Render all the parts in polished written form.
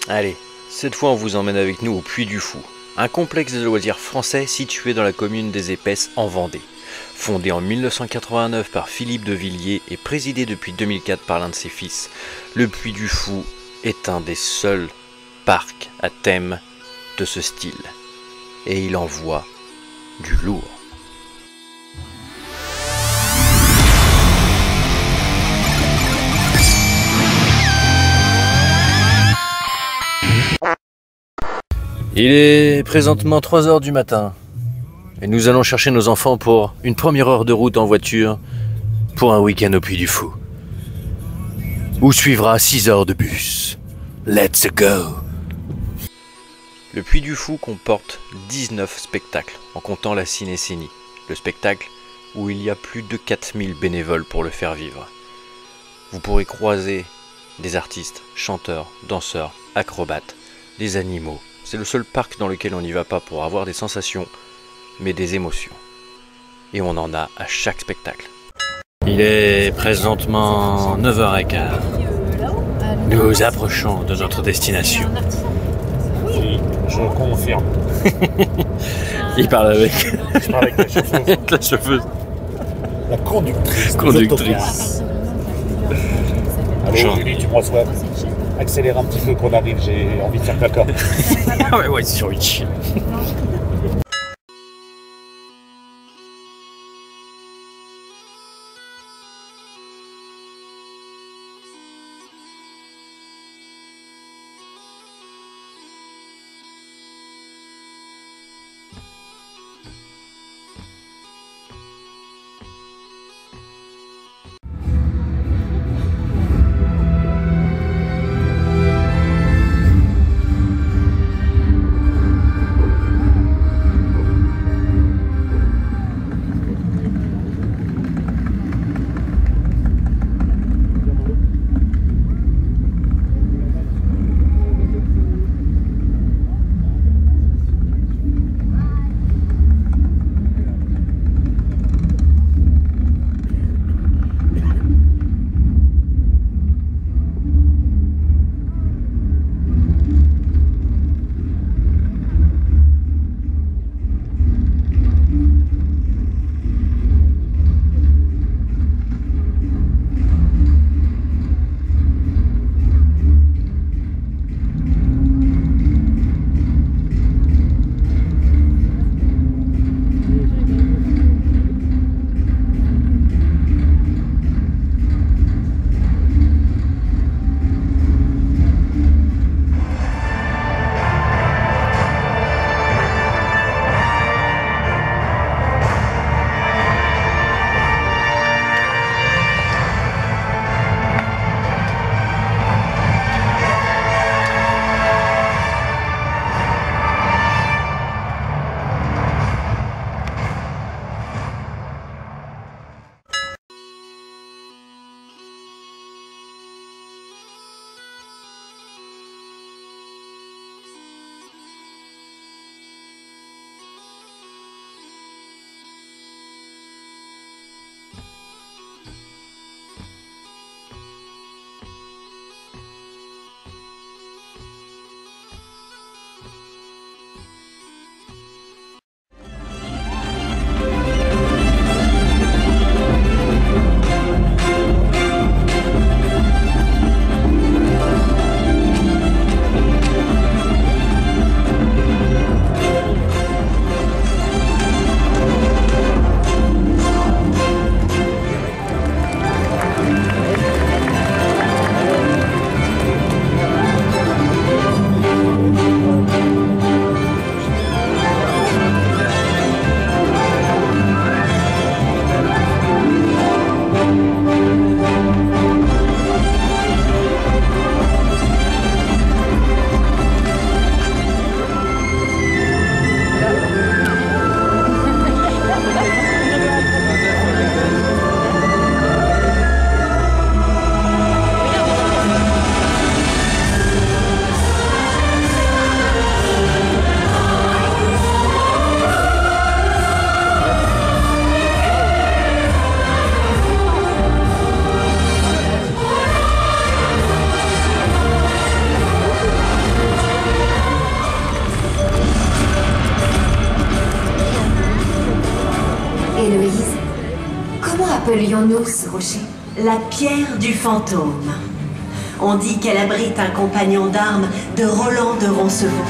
Allez, cette fois on vous emmène avec nous au Puy du Fou, un complexe de loisirs français situé dans la commune des Épaisses en Vendée. Fondé en 1989 par Philippe de Villiers et présidé depuis 2004 par l'un de ses fils, le Puy du Fou est un des seuls parcs à thème de ce style. Et il envoie du lourd. Il est présentement 3 heures du matin et nous allons chercher nos enfants pour une première heure de route en voiture pour un week-end au Puy du Fou. Où suivra 6 heures de bus. Let's go! Le Puy du Fou comporte 19 spectacles en comptant la cinécénie, le spectacle où il y a plus de 4000 bénévoles pour le faire vivre. Vous pourrez croiser des artistes, chanteurs, danseurs, acrobates, des animaux. C'est le seul parc dans lequel on n'y va pas pour avoir des sensations, mais des émotions. Et on en a à chaque spectacle. Il est présentement 9h15. Nous approchons de notre destination. Oui, je confirme. Il parle avec... Je parle avec la chauffeuse. la chauffeuse. La conductrice. Conductrice. Allô, Julie, tu me reçois. Accélère un petit peu qu'on arrive, j'ai envie de faire caca. Ah ouais, ouais, sur une chienne. appelions-nous ce rocher? La pierre du fantôme. On dit qu'elle abrite un compagnon d'armes de Roland de Roncevaux.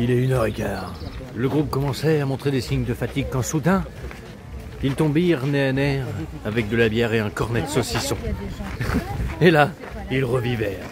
Il est 1h15. Le groupe commençait à montrer des signes de fatigue quand soudain, ils tombirent nez à nez avec de la bière et un cornet de saucisson. Et là, ils revivèrent.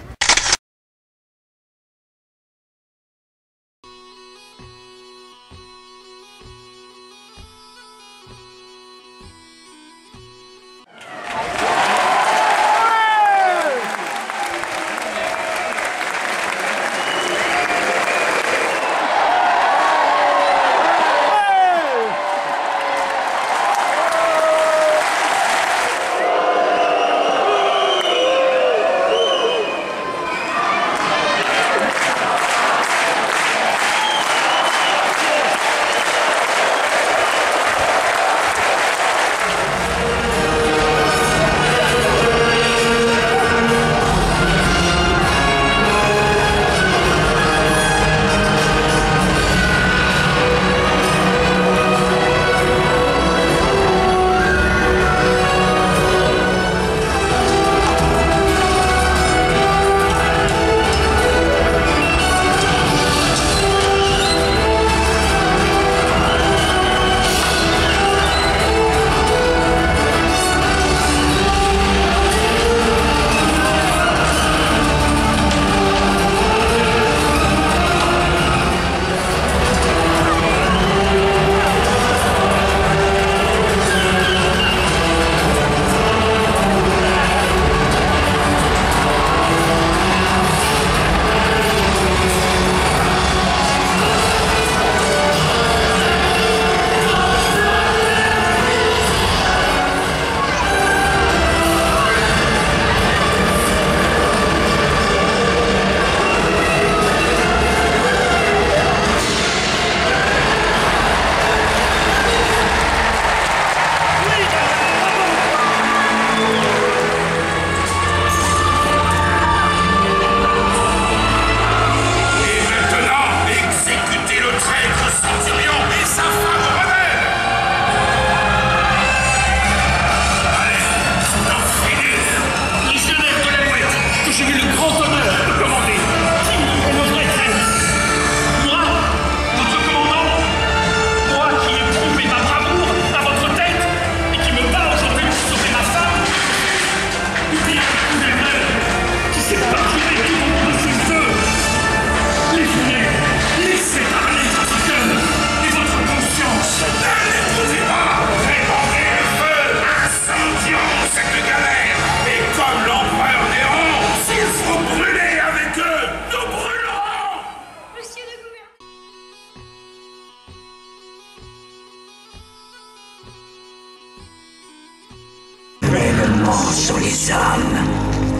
rarement sur les hommes.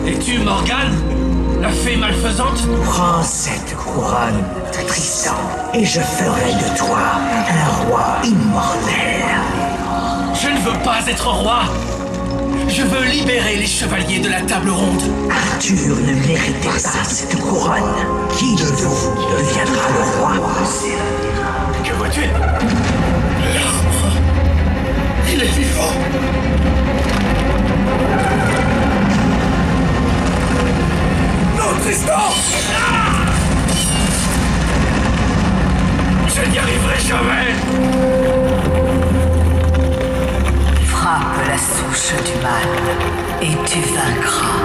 Et tu, Morgane, la fée malfaisante? Prends cette couronne, Tristan, et je ferai de toi un roi immortel. Je ne veux pas être roi. Je veux libérer les chevaliers de la table ronde. Arthur ne méritait pas cette couronne. Qui de vous deviendra le roi? Que vois-tu? Il est vivant. Non, Tristan! Je n'y arriverai jamais. Frappe la souche du mal et tu vaincras.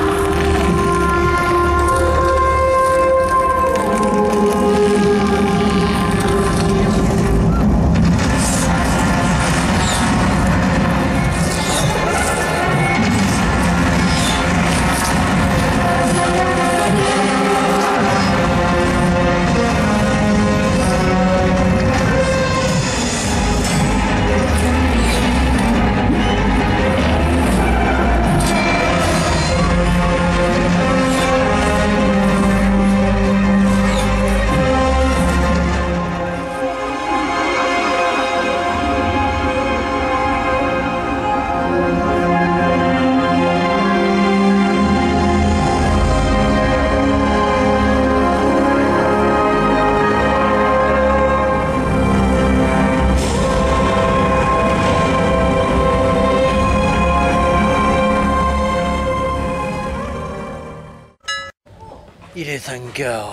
Il est 5 heures.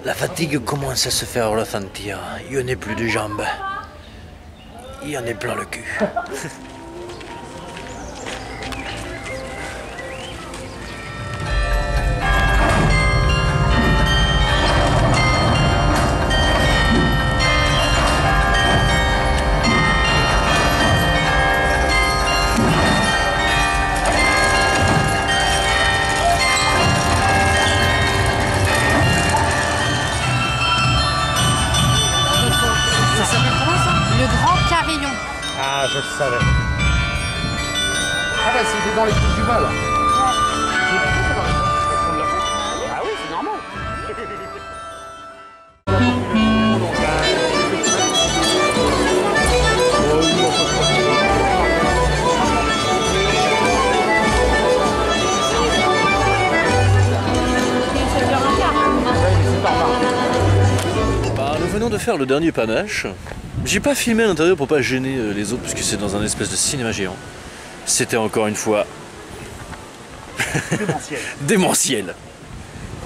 La fatigue commence à se faire ressentir. Il n'y a plus de jambes. Il y en est plein le cul. Ah, je le savais. Ah bah c'était dans les coups du bas là. Ah oui, c'est normal. Nous venons de faire le dernier panache. J'ai pas filmé à l'intérieur pour pas gêner les autres puisque c'est dans un espèce de cinéma géant. C'était encore une fois Démentiel. démentiel.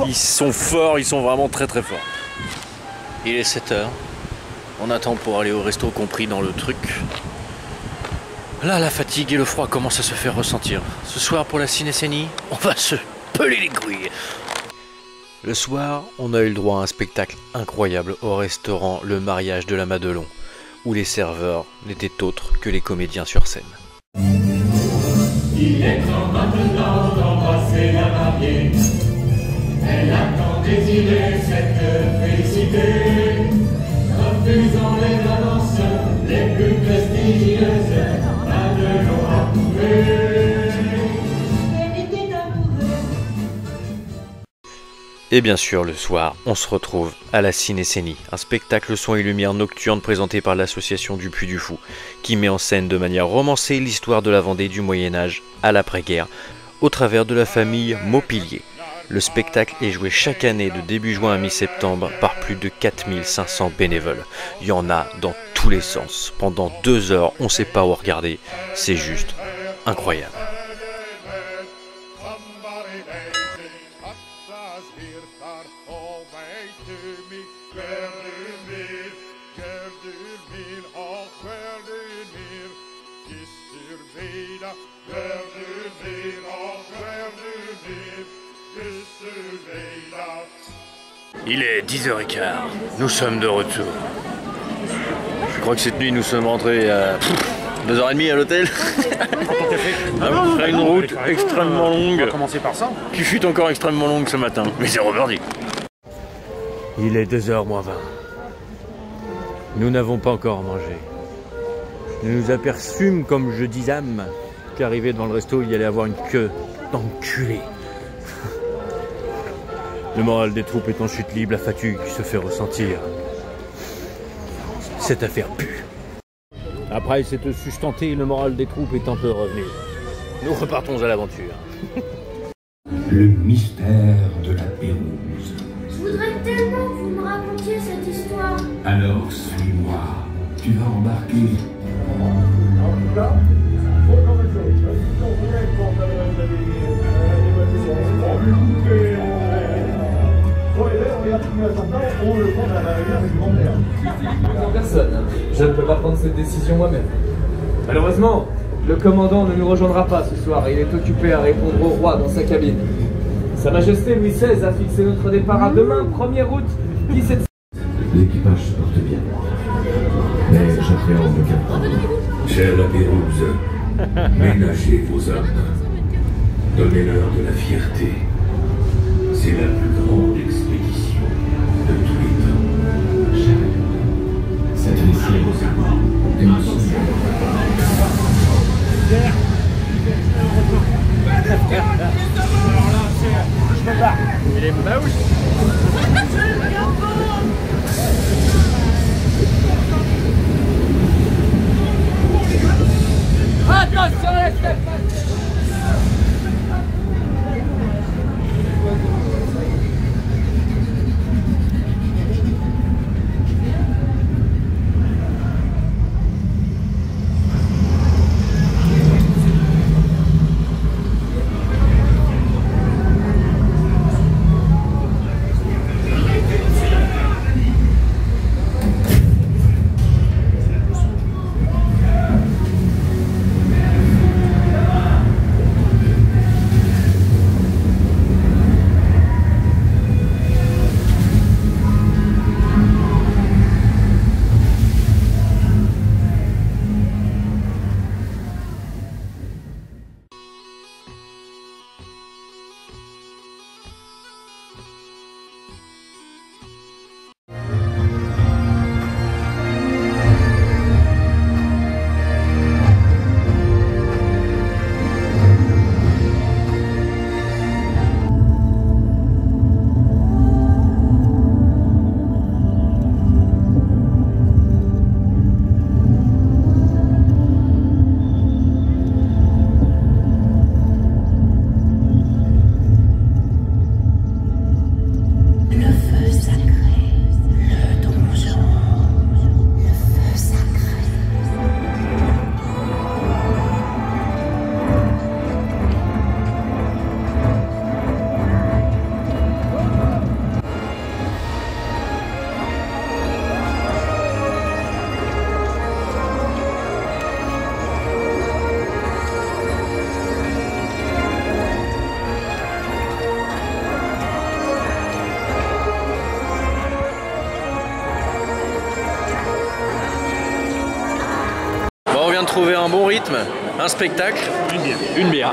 Ils sont forts, ils sont vraiment très très forts. Il est 7 heures. On attend pour aller au resto compris dans le truc. Là, la fatigue et le froid commencent à se faire ressentir. Ce soir pour la cinécénie, on va se peler les couilles. Le soir, on a eu le droit à un spectacle incroyable au restaurant Le Mariage de la Madelon, où les serveurs n'étaient autres que les comédiens sur scène. Il est temps maintenant d'embrasser la mariée. Elle a tant désiré cette félicité, refusant les avances les plus prestigieuses. Madelon a trouvé. Et bien sûr, le soir, on se retrouve à la Cinécénie, un spectacle son et lumière nocturne présenté par l'association du Puy du Fou, qui met en scène de manière romancée l'histoire de la Vendée du Moyen-Âge à l'après-guerre, au travers de la famille Maupilier. Le spectacle est joué chaque année de début juin à mi-septembre par plus de 4500 bénévoles. Il y en a dans tous les sens. Pendant 2 heures, on ne sait pas où regarder. C'est juste incroyable. Il est 10h15, nous sommes de retour. Je crois que cette nuit nous sommes rentrés à 2h30 à l'hôtel. On fera une route extrêmement longue. On va commencer par ça. Qui fut encore extrêmement longue ce matin, mais c'est reparti. Il est 2h moins 20. Nous n'avons pas encore mangé. Nous nous aperçûmes, comme je disais, qu'arrivé devant le resto, il y allait avoir une queue d'enculé. Le moral des troupes est en chute libre, la fatigue se fait ressentir. Cette affaire pue. Après s'être sustenté, le moral des troupes est un peu revenu. Nous repartons à l'aventure. Le mystère de la Pérouse. Je voudrais tellement que vous me racontiez cette histoire. Alors suis-moi, tu vas embarquer. En personne, je ne peux pas prendre cette décision moi-même. Malheureusement, le commandant ne nous rejoindra pas ce soir. Il est occupé à répondre au roi dans sa cabine. Sa Majesté Louis XVI a fixé notre départ à demain, 1er août 17... L'équipage se porte bien. Mais j'appréhende le capitaine. Chère la Pérouse, ménagez vos hommes. Donnez-leur de la fierté. C'est la plus grande expédition de tous les temps. Chère, cette récit vos amants. Il est moche. Attention, laisse-le. On vient de trouver un bon rythme, un spectacle. Une bière. Une bière.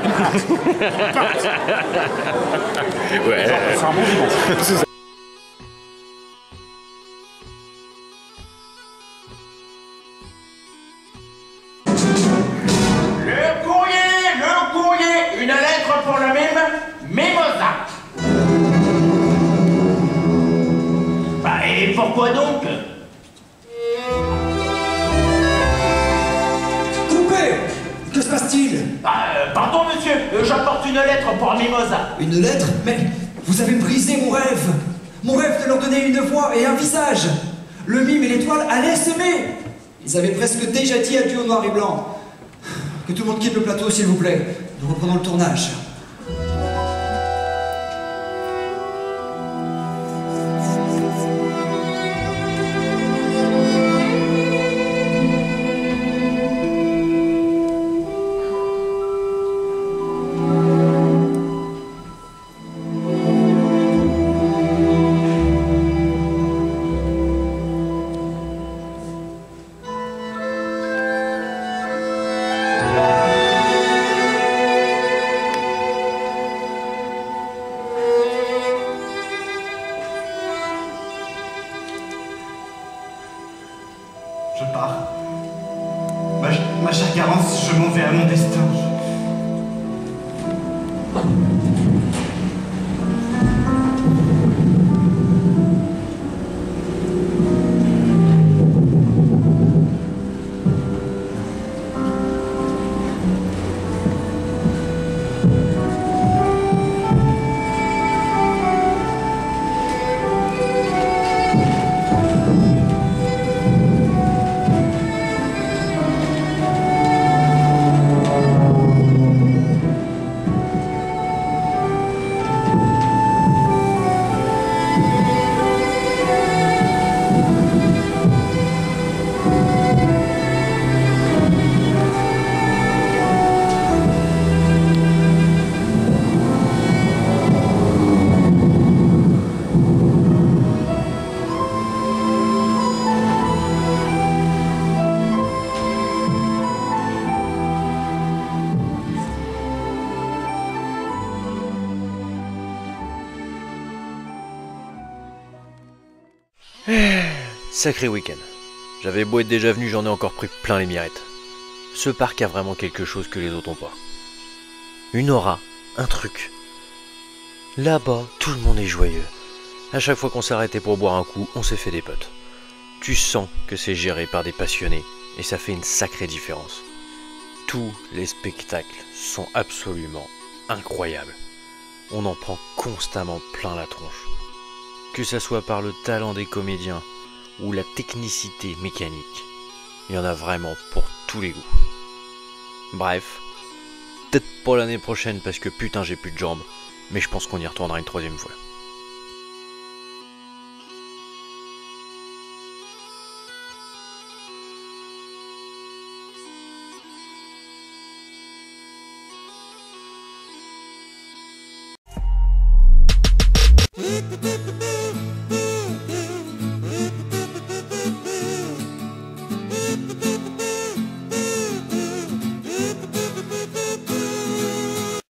Ouais. C'est un bon dimanche. Le courrier, une lettre pour le mime, Mimosa. Bah et pourquoi donc? Que se passe-t-il? Pardon monsieur, j'apporte une lettre pour Mimosa. Une lettre? Mais vous avez brisé mon rêve. Mon rêve de leur donner une voix et un visage. Le mime et l'étoile allaient s'aimer. Ils avaient presque déjà dit adieu au noir et blanc. Que tout le monde quitte le plateau s'il vous plaît. Nous reprenons le tournage. Je pars. Ma chère Garance, je m'en vais à mon destin. Sacré week-end. J'avais beau être déjà venu, j'en ai encore pris plein les mirettes. Ce parc a vraiment quelque chose que les autres n'ont pas. Une aura, un truc. Là-bas, tout le monde est joyeux. À chaque fois qu'on s'arrêtait pour boire un coup, on s'est fait des potes. Tu sens que c'est géré par des passionnés et ça fait une sacrée différence. Tous les spectacles sont absolument incroyables. On en prend constamment plein la tronche. Que ça soit par le talent des comédiens ou la technicité mécanique, il y en a vraiment pour tous les goûts. Bref, peut-être pas l'année prochaine parce que putain j'ai plus de jambes, mais je pense qu'on y retournera une troisième fois.